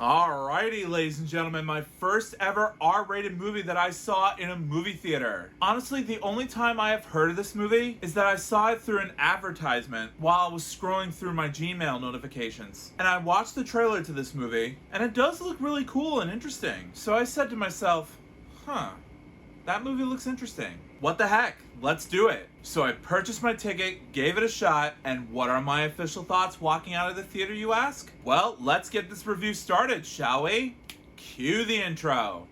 Alrighty, ladies and gentlemen, my first ever R-rated movie that I saw in a movie theater. Honestly, the only time I have heard of this movie is that I saw it through an advertisement while I was scrolling through my Gmail notifications. And I watched the trailer to this movie, and it does look really cool and interesting. So I said to myself, that movie looks interesting. What the heck? Let's do it. So I purchased my ticket, gave it a shot, and what are my official thoughts walking out of the theater, you ask? Well, let's get this review started, shall we? Cue the intro.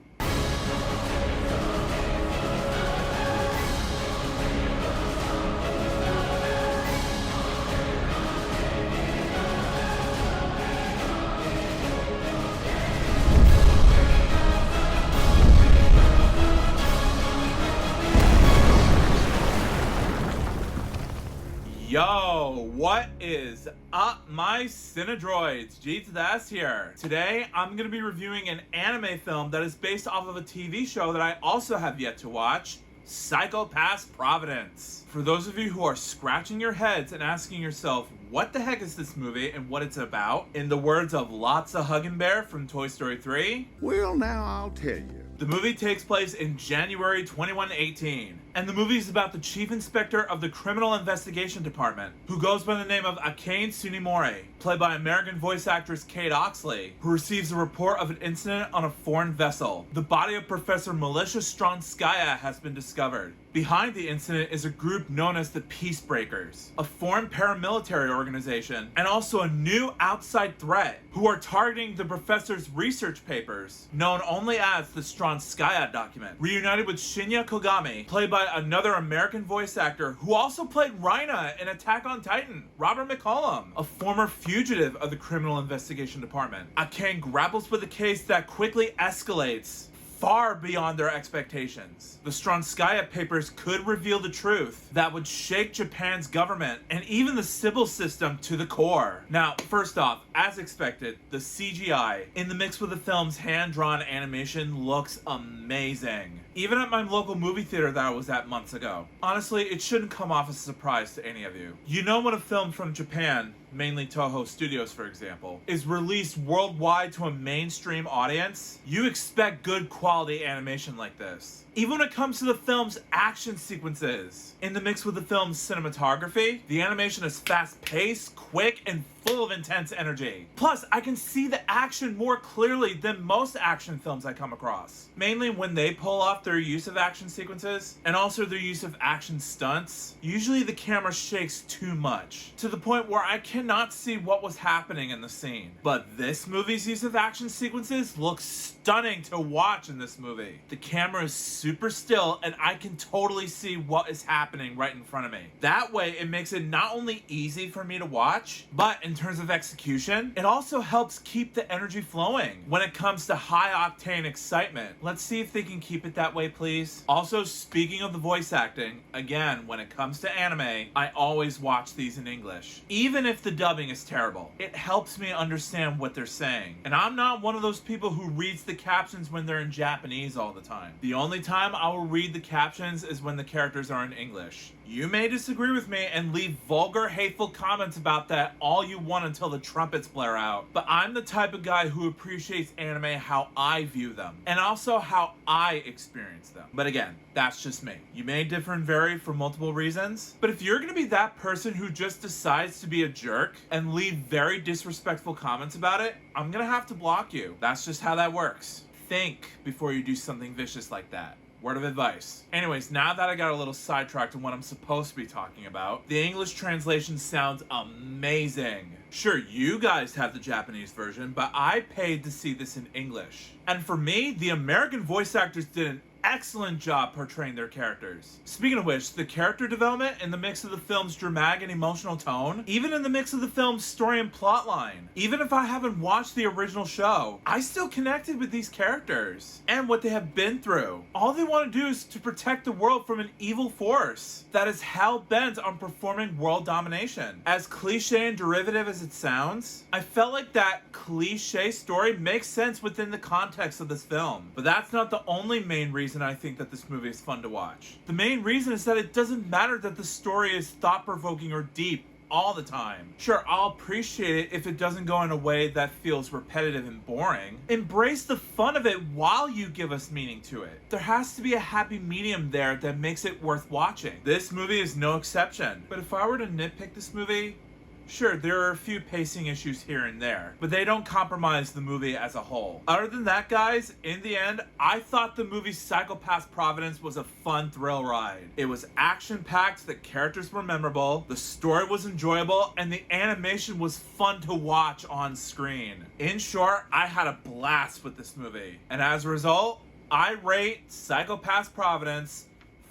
Yo, what is up, my Cinedroids? G to the S here. Today, I'm going to be reviewing an anime film that is based off of a TV show that I also have yet to watch, Psyco-Pass Providence. For those of you who are scratching your heads and asking yourself, what the heck is this movie and what it's about? In the words of Lotsa Huggin' Bear from Toy Story 3, well, now I'll tell you. The movie takes place in January 2118, and the movie is about the chief inspector of the Criminal Investigation Department, who goes by the name of Akane Tsunemori, played by American voice actress Kate Oxley, who receives a report of an incident on a foreign vessel. The body of Professor Militia Stronskaya has been discovered. Behind the incident is a group known as the Peacebreakers, a foreign paramilitary organization, and also a new outside threat, who are targeting the professor's research papers, known only as the Stronskaya document. Reunited with Shinya Kogami, played by another American voice actor who also played Rhina in Attack on Titan, Robert McCollum, a former fugitive of the Criminal Investigation Department. Akane grapples with a case that quickly escalates far beyond their expectations. The Stronskaya papers could reveal the truth that would shake Japan's government and even the civil system to the core. Now, first off, as expected, the CGI in the mix with the film's hand-drawn animation looks amazing. Even at my local movie theater that I was at months ago. Honestly, it shouldn't come off as a surprise to any of you. You know when a film from Japan, mainly Toho Studios for example, is released worldwide to a mainstream audience, you expect good quality animation like this. Even when it comes to the film's action sequences. In the mix with the film's cinematography, the animation is fast-paced, quick, and full of intense energy. Plus, I can see the action more clearly than most action films I come across. Mainly when they pull off their use of action sequences, and also their use of action stunts, usually the camera shakes too much, to the point where I cannot see what was happening in the scene. But this movie's use of action sequences looks stunning to watch in this movie. The camera is super still, and I can totally see what is happening right in front of me. That way, it makes it not only easy for me to watch, but in terms of execution, it also helps keep the energy flowing when it comes to high-octane excitement. Let's see if they can keep it that way, please. Also, speaking of the voice acting, again, when it comes to anime, I always watch these in English. Even if the dubbing is terrible, it helps me understand what they're saying. And I'm not one of those people who reads the captions when they're in Japanese all the time. The only time I will read the captions is when the characters are in English. You may disagree with me and leave vulgar, hateful comments about that all you want until the trumpets blare out, but I'm the type of guy who appreciates anime how I view them, and also how I experience them. But again, that's just me. You may differ and vary for multiple reasons, but if you're gonna be that person who just decides to be a jerk and leave very disrespectful comments about it, I'm gonna have to block you. That's just how that works. Think before you do something vicious like that. Word of advice. Anyways, now that I got a little sidetracked on what I'm supposed to be talking about, the English translation sounds amazing. Sure, you guys have the Japanese version, but I paid to see this in English. And for me, the American voice actors did an excellent job portraying their characters. Speaking of which, the character development in the mix of the film's dramatic and emotional tone, even in the mix of the film's story and plotline, even if I haven't watched the original show, I still connected with these characters and what they have been through. All they want to do is to protect the world from an evil force that is hell-bent on performing world domination. As cliche and derivative as it sounds, I felt like that cliche story makes sense within the context of this film. But that's not the only main reason I think that this movie is fun to watch. The main reason is that it doesn't matter that the story is thought-provoking or deep all the time. Sure, I'll appreciate it if it doesn't go in a way that feels repetitive and boring. Embrace the fun of it while you give us meaning to it. There has to be a happy medium there that makes it worth watching. This movie is no exception. But if I were to nitpick this movie, sure, there are a few pacing issues here and there, but they don't compromise the movie as a whole. Other than that, guys, in the end, I thought the movie Psycho-Pass Providence was a fun thrill ride. It was action-packed, the characters were memorable, the story was enjoyable, and the animation was fun to watch on screen. In short, I had a blast with this movie. And as a result, I rate Psycho-Pass Providence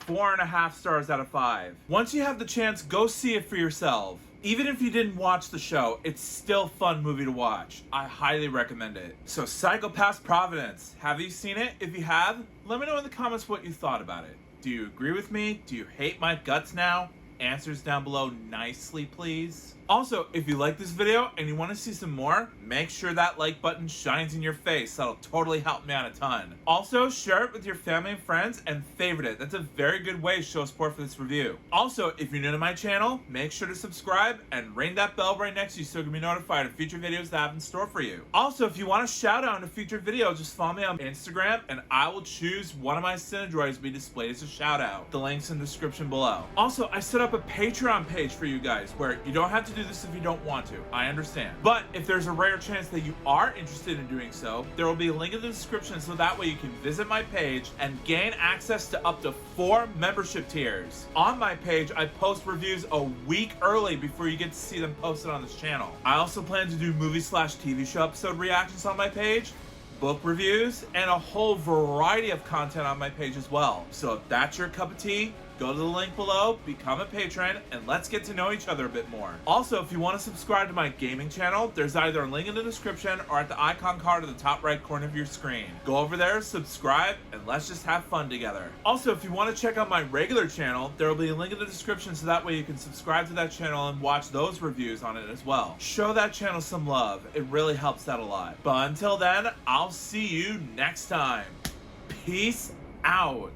4.5 stars out of 5. Once you have the chance, go see it for yourself. Even if you didn't watch the show, it's still a fun movie to watch. I highly recommend it. So Psycho-Pass Providence, have you seen it? If you have, let me know in the comments what you thought about it. Do you agree with me? Do you hate my guts now? Answers down below nicely, please. Also, if you like this video and you want to see some more, make sure that like button shines in your face. That'll totally help me out a ton. Also, share it with your family and friends and favorite it. That's a very good way to show support for this review. Also, if you're new to my channel, make sure to subscribe and ring that bell right next to you so you can be notified of future videos that I have in store for you. Also, if you want a shout out in a future video, just follow me on Instagram and I will choose one of my Synodroids to be displayed as a shout out. The link's in the description below. Also, I set up a Patreon page for you guys where you don't have to do this if you don't want to. I understand. But if there's a rare chance that you are interested in doing so, there will be a link in the description so that way you can visit my page and gain access to up to 4 membership tiers. On my page, I post reviews a week early before you get to see them posted on this channel. I also plan to do movie/TV show episode reactions on my page, book reviews, and a whole variety of content on my page as well. So if that's your cup of tea, go to the link below, become a patron, and let's get to know each other a bit more. Also, if you want to subscribe to my gaming channel, there's either a link in the description or at the icon card in the top right corner of your screen. Go over there, subscribe, and let's just have fun together. Also, if you want to check out my regular channel, there will be a link in the description so that way you can subscribe to that channel and watch those reviews on it as well. Show that channel some love. It really helps out a lot. But until then, I'll see you next time. Peace out.